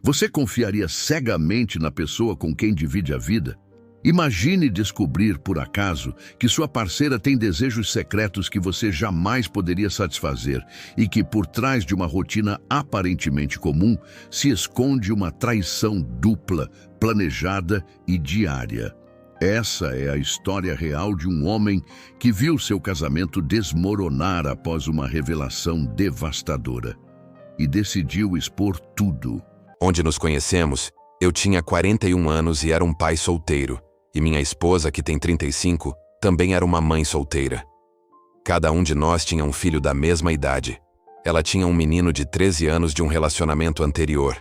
Você confiaria cegamente na pessoa com quem divide a vida? Imagine descobrir, por acaso, que sua parceira tem desejos secretos que você jamais poderia satisfazer e que, por trás de uma rotina aparentemente comum, se esconde uma traição dupla, planejada e diária. Essa é a história real de um homem que viu seu casamento desmoronar após uma revelação devastadora e decidiu expor tudo. Onde nos conhecemos, eu tinha 41 anos e era um pai solteiro. E minha esposa, que tem 35, também era uma mãe solteira. Cada um de nós tinha um filho da mesma idade. Ela tinha um menino de 13 anos de um relacionamento anterior.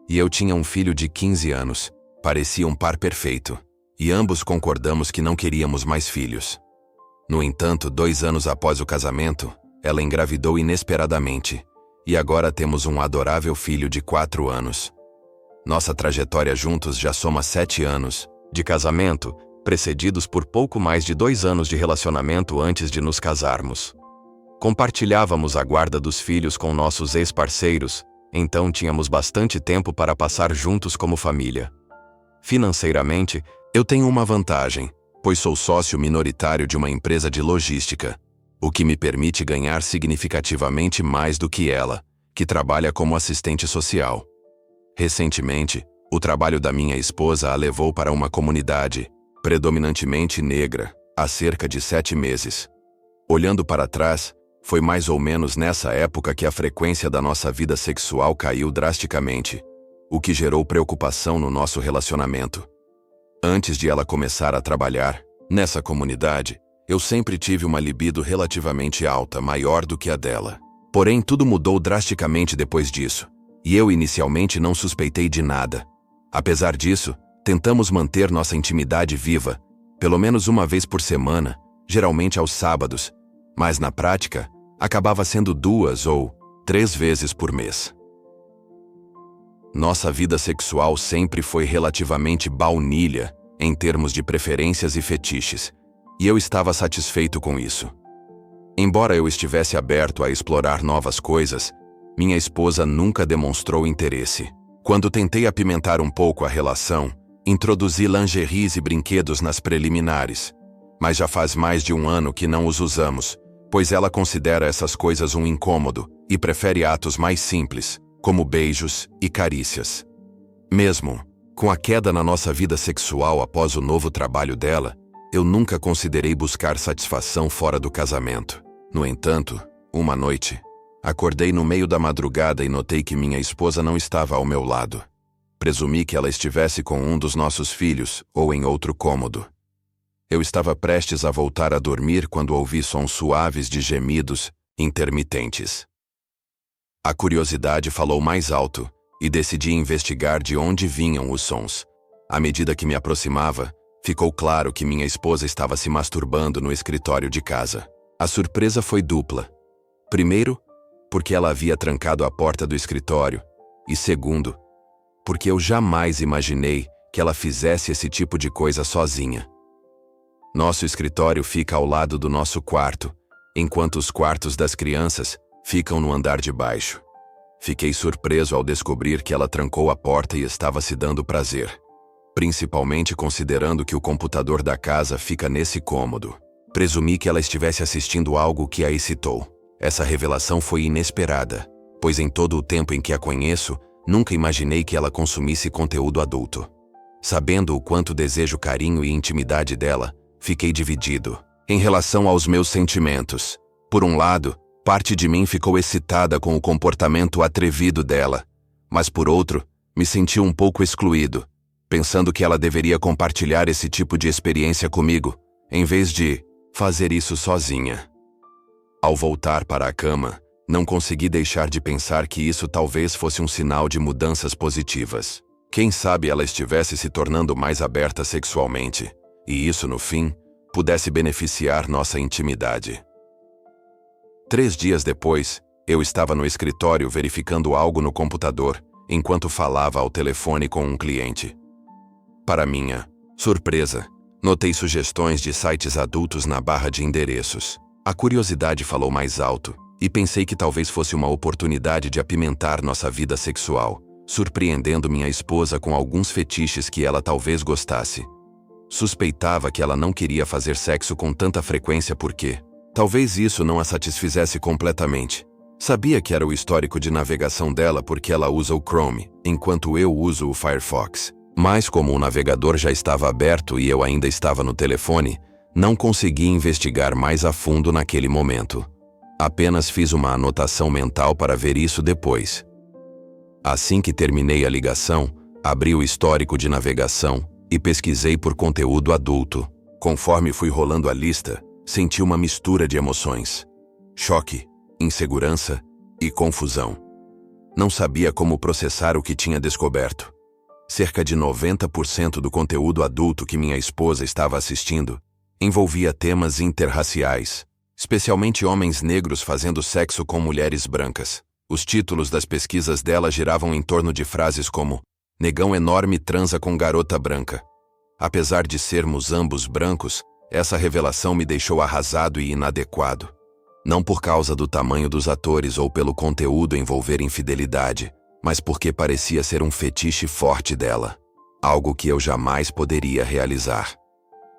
E eu tinha um filho de 15 anos. Parecia um par perfeito. E ambos concordamos que não queríamos mais filhos. No entanto, 2 anos após o casamento, ela engravidou inesperadamente. E agora temos um adorável filho de 4 anos. Nossa trajetória juntos já soma 7 anos. De casamento, precedidos por pouco mais de 2 anos de relacionamento antes de nos casarmos. Compartilhávamos a guarda dos filhos com nossos ex-parceiros, então tínhamos bastante tempo para passar juntos como família. Financeiramente, eu tenho uma vantagem, pois sou sócio minoritário de uma empresa de logística, o que me permite ganhar significativamente mais do que ela, que trabalha como assistente social. Recentemente, o trabalho da minha esposa a levou para uma comunidade, predominantemente negra, há cerca de 7 meses. Olhando para trás, foi mais ou menos nessa época que a frequência da nossa vida sexual caiu drasticamente, o que gerou preocupação no nosso relacionamento. Antes de ela começar a trabalhar, nessa comunidade, eu sempre tive uma libido relativamente alta, maior do que a dela. Porém, tudo mudou drasticamente depois disso, e eu inicialmente não suspeitei de nada. Apesar disso, tentamos manter nossa intimidade viva, pelo menos uma vez por semana, geralmente aos sábados, mas na prática, acabava sendo 2 ou 3 vezes por mês. Nossa vida sexual sempre foi relativamente baunilha, em termos de preferências e fetiches, e eu estava satisfeito com isso. Embora eu estivesse aberto a explorar novas coisas, minha esposa nunca demonstrou interesse. Quando tentei apimentar um pouco a relação, introduzi lingeries e brinquedos nas preliminares, mas já faz mais de 1 ano que não os usamos, pois ela considera essas coisas um incômodo e prefere atos mais simples, como beijos e carícias. Mesmo com a queda na nossa vida sexual após o novo trabalho dela, eu nunca considerei buscar satisfação fora do casamento. No entanto, uma noite, acordei no meio da madrugada e notei que minha esposa não estava ao meu lado. Presumi que ela estivesse com um dos nossos filhos ou em outro cômodo. Eu estava prestes a voltar a dormir quando ouvi sons suaves de gemidos intermitentes. A curiosidade falou mais alto e decidi investigar de onde vinham os sons. À medida que me aproximava, ficou claro que minha esposa estava se masturbando no escritório de casa. A surpresa foi dupla. Primeiro, porque ela havia trancado a porta do escritório, e segundo, porque eu jamais imaginei que ela fizesse esse tipo de coisa sozinha. Nosso escritório fica ao lado do nosso quarto, enquanto os quartos das crianças ficam no andar de baixo. Fiquei surpreso ao descobrir que ela trancou a porta e estava se dando prazer, principalmente considerando que o computador da casa fica nesse cômodo. Presumi que ela estivesse assistindo algo que a excitou. Essa revelação foi inesperada, pois em todo o tempo em que a conheço, nunca imaginei que ela consumisse conteúdo adulto. Sabendo o quanto desejo carinho e intimidade dela, fiquei dividido em relação aos meus sentimentos. Por um lado, parte de mim ficou excitada com o comportamento atrevido dela, mas por outro, me senti um pouco excluído, pensando que ela deveria compartilhar esse tipo de experiência comigo, em vez de fazer isso sozinha. Ao voltar para a cama, não consegui deixar de pensar que isso talvez fosse um sinal de mudanças positivas. Quem sabe ela estivesse se tornando mais aberta sexualmente, e isso, no fim, pudesse beneficiar nossa intimidade. 3 dias depois, eu estava no escritório verificando algo no computador, enquanto falava ao telefone com um cliente. Para minha surpresa, notei sugestões de sites adultos na barra de endereços. A curiosidade falou mais alto, e pensei que talvez fosse uma oportunidade de apimentar nossa vida sexual, surpreendendo minha esposa com alguns fetiches que ela talvez gostasse. Suspeitava que ela não queria fazer sexo com tanta frequência porque talvez isso não a satisfizesse completamente. Sabia que era o histórico de navegação dela porque ela usa o Chrome, enquanto eu uso o Firefox. Mas como o navegador já estava aberto e eu ainda estava no telefone, não consegui investigar mais a fundo naquele momento. Apenas fiz uma anotação mental para ver isso depois. Assim que terminei a ligação, abri o histórico de navegação e pesquisei por conteúdo adulto. Conforme fui rolando a lista, senti uma mistura de emoções: choque, insegurança e confusão. Não sabia como processar o que tinha descoberto. Cerca de 90% do conteúdo adulto que minha esposa estava assistindo envolvia temas interraciais, especialmente homens negros fazendo sexo com mulheres brancas. Os títulos das pesquisas dela giravam em torno de frases como "negão enorme transa com garota branca". Apesar de sermos ambos brancos, essa revelação me deixou arrasado e inadequado. Não por causa do tamanho dos atores ou pelo conteúdo envolver infidelidade, mas porque parecia ser um fetiche forte dela, algo que eu jamais poderia realizar.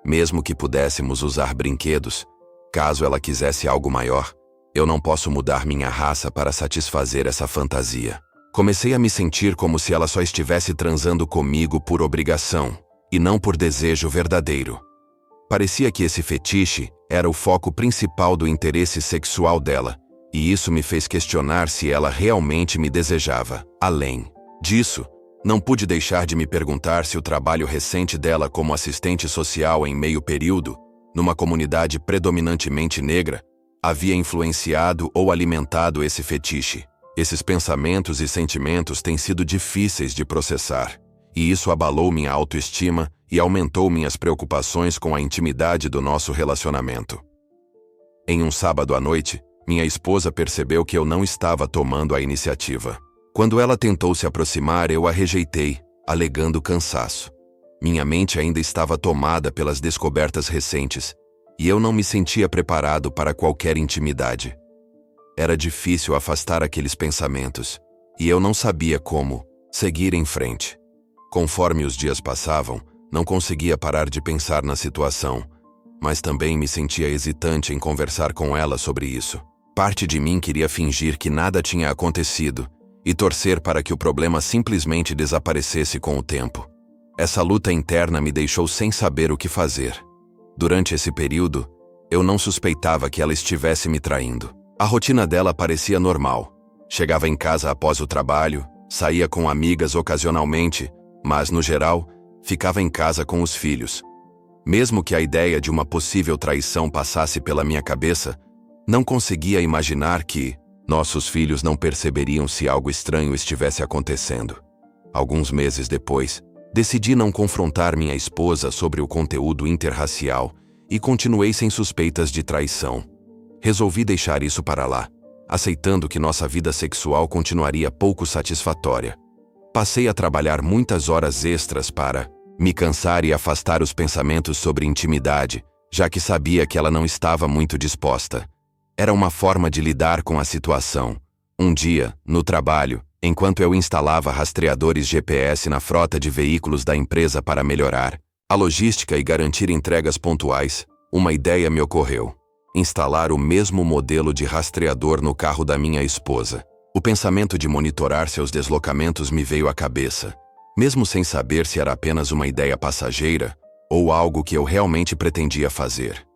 Mesmo que pudéssemos usar brinquedos, caso ela quisesse algo maior, eu não posso mudar minha raça para satisfazer essa fantasia. Comecei a me sentir como se ela só estivesse transando comigo por obrigação, e não por desejo verdadeiro. Parecia que esse fetiche era o foco principal do interesse sexual dela, e isso me fez questionar se ela realmente me desejava. Além disso, não pude deixar de me perguntar se o trabalho recente dela como assistente social em meio período, numa comunidade predominantemente negra, havia influenciado ou alimentado esse fetiche. Esses pensamentos e sentimentos têm sido difíceis de processar, e isso abalou minha autoestima e aumentou minhas preocupações com a intimidade do nosso relacionamento. Em um sábado à noite, minha esposa percebeu que eu não estava tomando a iniciativa. Quando ela tentou se aproximar, eu a rejeitei, alegando cansaço. Minha mente ainda estava tomada pelas descobertas recentes, e eu não me sentia preparado para qualquer intimidade. Era difícil afastar aqueles pensamentos, e eu não sabia como seguir em frente. Conforme os dias passavam, não conseguia parar de pensar na situação, mas também me sentia hesitante em conversar com ela sobre isso. Parte de mim queria fingir que nada tinha acontecido e torcer para que o problema simplesmente desaparecesse com o tempo. Essa luta interna me deixou sem saber o que fazer. Durante esse período, eu não suspeitava que ela estivesse me traindo. A rotina dela parecia normal. Chegava em casa após o trabalho, saía com amigas ocasionalmente, mas, no geral, ficava em casa com os filhos. Mesmo que a ideia de uma possível traição passasse pela minha cabeça, não conseguia imaginar que nossos filhos não perceberiam se algo estranho estivesse acontecendo. Alguns meses depois, decidi não confrontar minha esposa sobre o conteúdo interracial e continuei sem suspeitas de traição. Resolvi deixar isso para lá, aceitando que nossa vida sexual continuaria pouco satisfatória. Passei a trabalhar muitas horas extras para me cansar e afastar os pensamentos sobre intimidade, já que sabia que ela não estava muito disposta. Era uma forma de lidar com a situação. Um dia, no trabalho, enquanto eu instalava rastreadores GPS na frota de veículos da empresa para melhorar a logística e garantir entregas pontuais, uma ideia me ocorreu: instalar o mesmo modelo de rastreador no carro da minha esposa. O pensamento de monitorar seus deslocamentos me veio à cabeça, mesmo sem saber se era apenas uma ideia passageira ou algo que eu realmente pretendia fazer.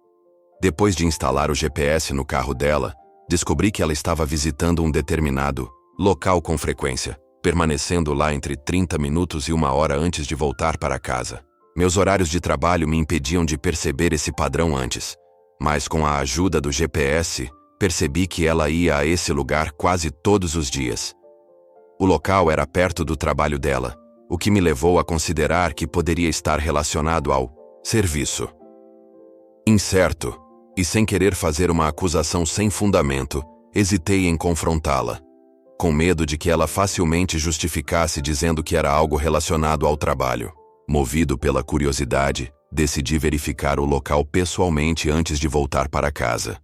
Depois de instalar o GPS no carro dela, descobri que ela estava visitando um determinado local com frequência, permanecendo lá entre 30 minutos e 1 hora antes de voltar para casa. Meus horários de trabalho me impediam de perceber esse padrão antes, mas com a ajuda do GPS, percebi que ela ia a esse lugar quase todos os dias. O local era perto do trabalho dela, o que me levou a considerar que poderia estar relacionado ao serviço. Incerto, e sem querer fazer uma acusação sem fundamento, hesitei em confrontá-la, com medo de que ela facilmente justificasse dizendo que era algo relacionado ao trabalho. Movido pela curiosidade, decidi verificar o local pessoalmente antes de voltar para casa.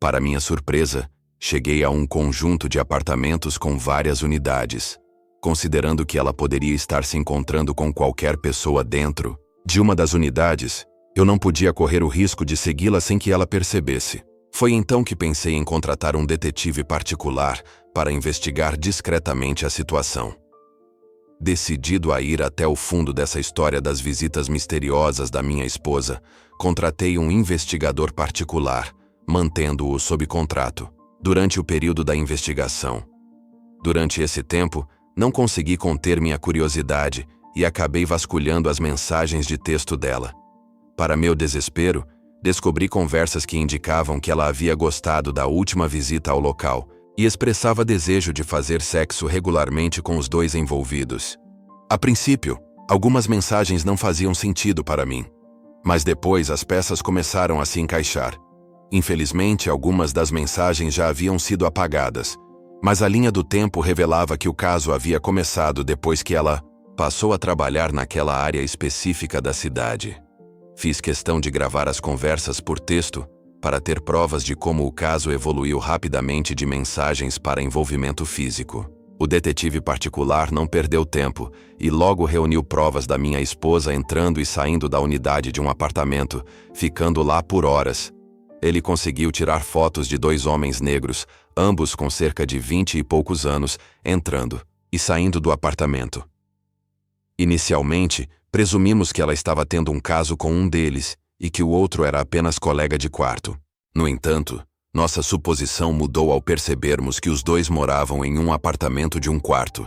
Para minha surpresa, cheguei a um conjunto de apartamentos com várias unidades. considerando que ela poderia estar se encontrando com qualquer pessoa dentro de uma das unidades. Eu não podia correr o risco de segui-la sem que ela percebesse. Foi então que pensei em contratar um detetive particular para investigar discretamente a situação. Decidido a ir até o fundo dessa história das visitas misteriosas da minha esposa, contratei um investigador particular, mantendo-o sob contrato, durante o período da investigação. Durante esse tempo, não consegui conter minha curiosidade e acabei vasculhando as mensagens de texto dela. Para meu desespero, descobri conversas que indicavam que ela havia gostado da última visita ao local e expressava desejo de fazer sexo regularmente com os dois envolvidos. A princípio, algumas mensagens não faziam sentido para mim, mas depois as peças começaram a se encaixar. Infelizmente, algumas das mensagens já haviam sido apagadas, mas a linha do tempo revelava que o caso havia começado depois que ela passou a trabalhar naquela área específica da cidade. Fiz questão de gravar as conversas por texto para ter provas de como o caso evoluiu rapidamente de mensagens para envolvimento físico. O detetive particular não perdeu tempo e logo reuniu provas da minha esposa entrando e saindo da unidade de um apartamento, ficando lá por horas. Ele conseguiu tirar fotos de 2 homens negros, ambos com cerca de 20 e poucos anos, entrando e saindo do apartamento. Inicialmente, presumimos que ela estava tendo um caso com um deles e que o outro era apenas colega de quarto. No entanto, nossa suposição mudou ao percebermos que os dois moravam em um apartamento de um quarto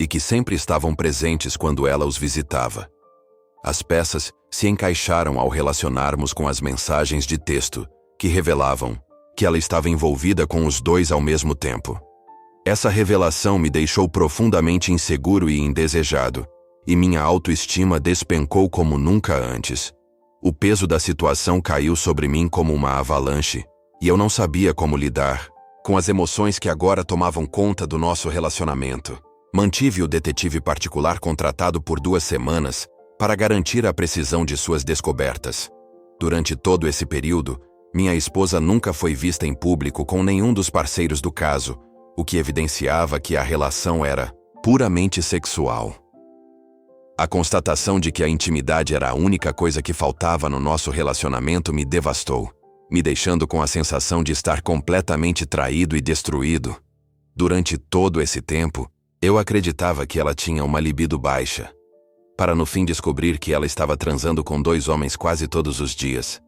e que sempre estavam presentes quando ela os visitava. As peças se encaixaram ao relacionarmos com as mensagens de texto, que revelavam que ela estava envolvida com os dois ao mesmo tempo. Essa revelação me deixou profundamente inseguro e indesejado, e minha autoestima despencou como nunca antes. O peso da situação caiu sobre mim como uma avalanche, e eu não sabia como lidar com as emoções que agora tomavam conta do nosso relacionamento. Mantive o detetive particular contratado por 2 semanas para garantir a precisão de suas descobertas. Durante todo esse período, minha esposa nunca foi vista em público com nenhum dos parceiros do caso, o que evidenciava que a relação era puramente sexual. A constatação de que a intimidade era a única coisa que faltava no nosso relacionamento me devastou, me deixando com a sensação de estar completamente traído e destruído. Durante todo esse tempo, eu acreditava que ela tinha uma libido baixa, para no fim descobrir que ela estava transando com 2 homens quase todos os dias.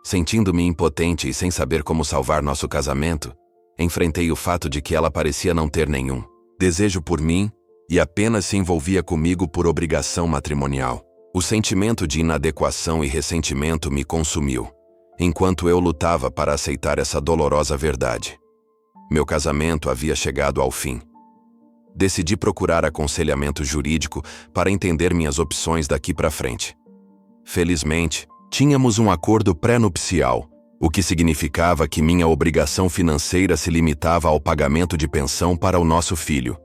Sentindo-me impotente e sem saber como salvar nosso casamento, enfrentei o fato de que ela parecia não ter nenhum desejo por mim e apenas se envolvia comigo por obrigação matrimonial. O sentimento de inadequação e ressentimento me consumiu, enquanto eu lutava para aceitar essa dolorosa verdade. Meu casamento havia chegado ao fim. Decidi procurar aconselhamento jurídico para entender minhas opções daqui para frente. Felizmente, tínhamos um acordo pré-nupcial, o que significava que minha obrigação financeira se limitava ao pagamento de pensão para o nosso filho.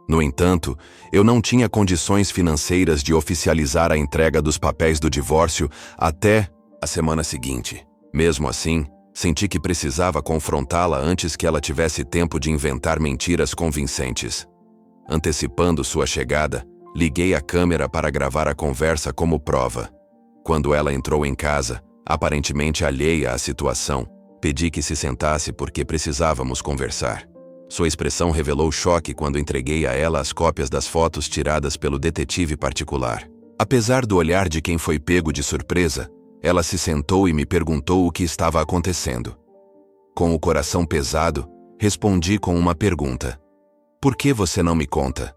No entanto, eu não tinha condições financeiras de oficializar a entrega dos papéis do divórcio até a semana seguinte. Mesmo assim, senti que precisava confrontá-la antes que ela tivesse tempo de inventar mentiras convincentes. Antecipando sua chegada, liguei a câmera para gravar a conversa como prova. Quando ela entrou em casa, aparentemente alheia à situação, pedi que se sentasse porque precisávamos conversar. Sua expressão revelou choque quando entreguei a ela as cópias das fotos tiradas pelo detetive particular. Apesar do olhar de quem foi pego de surpresa, ela se sentou e me perguntou o que estava acontecendo. Com o coração pesado, respondi com uma pergunta: "Por que você não me conta?"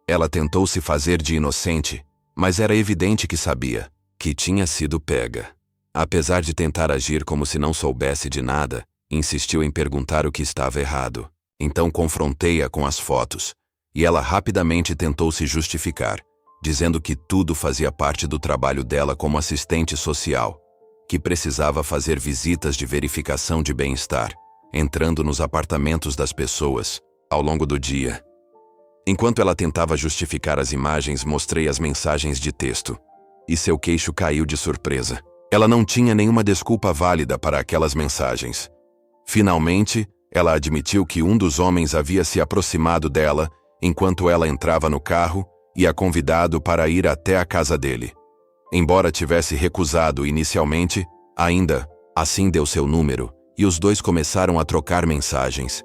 Ela tentou se fazer de inocente, mas era evidente que sabia que tinha sido pega. Apesar de tentar agir como se não soubesse de nada, insistiu em perguntar o que estava errado. Então confrontei-a com as fotos, e ela rapidamente tentou se justificar, dizendo que tudo fazia parte do trabalho dela como assistente social, que precisava fazer visitas de verificação de bem-estar, entrando nos apartamentos das pessoas, ao longo do dia. Enquanto ela tentava justificar as imagens, mostrei as mensagens de texto, e seu queixo caiu de surpresa. Ela não tinha nenhuma desculpa válida para aquelas mensagens. Finalmente, ela admitiu que um dos homens havia se aproximado dela enquanto ela entrava no carro e a convidado para ir até a casa dele. Embora tivesse recusado inicialmente, ainda assim deu seu número e os dois começaram a trocar mensagens.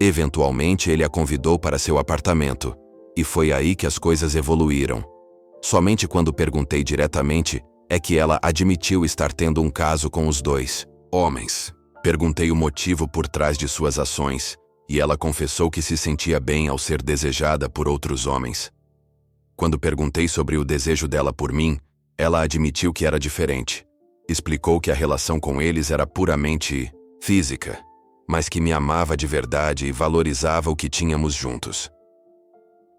Eventualmente ele a convidou para seu apartamento, e foi aí que as coisas evoluíram. Somente quando perguntei diretamente é que ela admitiu estar tendo um caso com os dois homens. Perguntei o motivo por trás de suas ações, e ela confessou que se sentia bem ao ser desejada por outros homens. Quando perguntei sobre o desejo dela por mim, ela admitiu que era diferente. Explicou que a relação com eles era puramente física, mas que me amava de verdade e valorizava o que tínhamos juntos.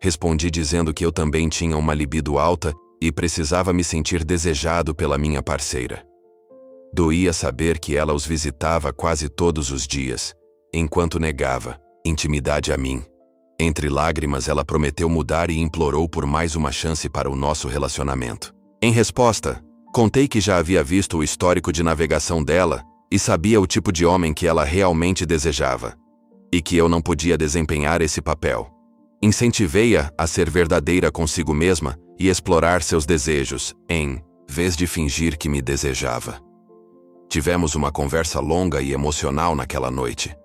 Respondi dizendo que eu também tinha uma libido alta e precisava me sentir desejado pela minha parceira. Doía saber que ela os visitava quase todos os dias, enquanto negava intimidade a mim. Entre lágrimas, ela prometeu mudar e implorou por mais uma chance para o nosso relacionamento. Em resposta, contei que já havia visto o histórico de navegação dela e sabia o tipo de homem que ela realmente desejava, e que eu não podia desempenhar esse papel. Incentivei-a a ser verdadeira consigo mesma e explorar seus desejos, em vez de fingir que me desejava. Tivemos uma conversa longa e emocional naquela noite.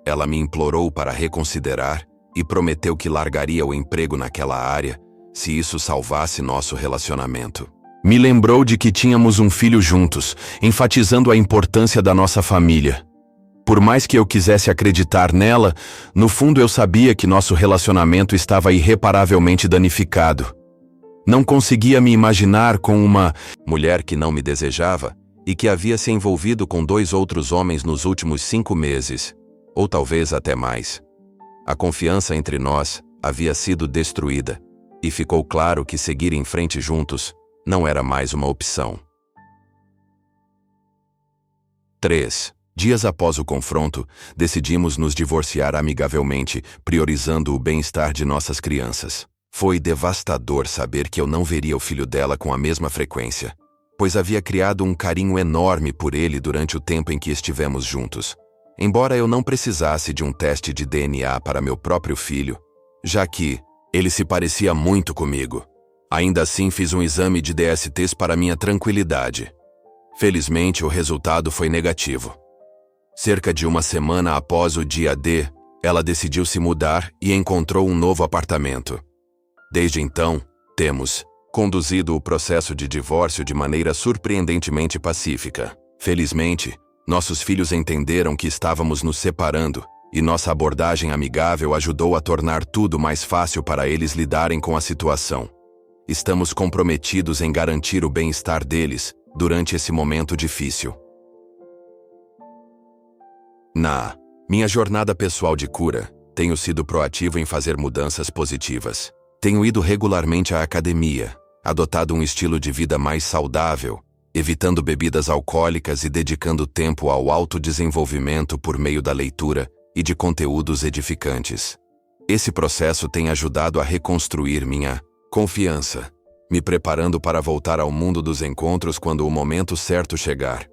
Ela me implorou para reconsiderar e prometeu que largaria o emprego naquela área se isso salvasse nosso relacionamento. Me lembrou de que tínhamos um filho juntos, enfatizando a importância da nossa família. Por mais que eu quisesse acreditar nela, no fundo eu sabia que nosso relacionamento estava irreparavelmente danificado. Não conseguia me imaginar com uma mulher que não me desejava e que havia se envolvido com 2 outros homens nos últimos 5 meses, ou talvez até mais. A confiança entre nós havia sido destruída, e ficou claro que seguir em frente juntos não era mais uma opção. 3 dias após o confronto, decidimos nos divorciar amigavelmente, priorizando o bem-estar de nossas crianças. Foi devastador saber que eu não veria o filho dela com a mesma frequência, pois havia criado um carinho enorme por ele durante o tempo em que estivemos juntos. Embora eu não precisasse de um teste de DNA para meu próprio filho, já que ele se parecia muito comigo, ainda assim fiz um exame de DSTs para minha tranquilidade. Felizmente, o resultado foi negativo. Cerca de uma semana após o dia D, ela decidiu se mudar e encontrou um novo apartamento. Desde então, temos conduzido o processo de divórcio de maneira surpreendentemente pacífica. Felizmente, nossos filhos entenderam que estávamos nos separando, e nossa abordagem amigável ajudou a tornar tudo mais fácil para eles lidarem com a situação. Estamos comprometidos em garantir o bem-estar deles durante esse momento difícil. Na minha jornada pessoal de cura, tenho sido proativo em fazer mudanças positivas. Tenho ido regularmente à academia, adotado um estilo de vida mais saudável, evitando bebidas alcoólicas e dedicando tempo ao autodesenvolvimento por meio da leitura e de conteúdos edificantes. Esse processo tem ajudado a reconstruir minha confiança, me preparando para voltar ao mundo dos encontros quando o momento certo chegar.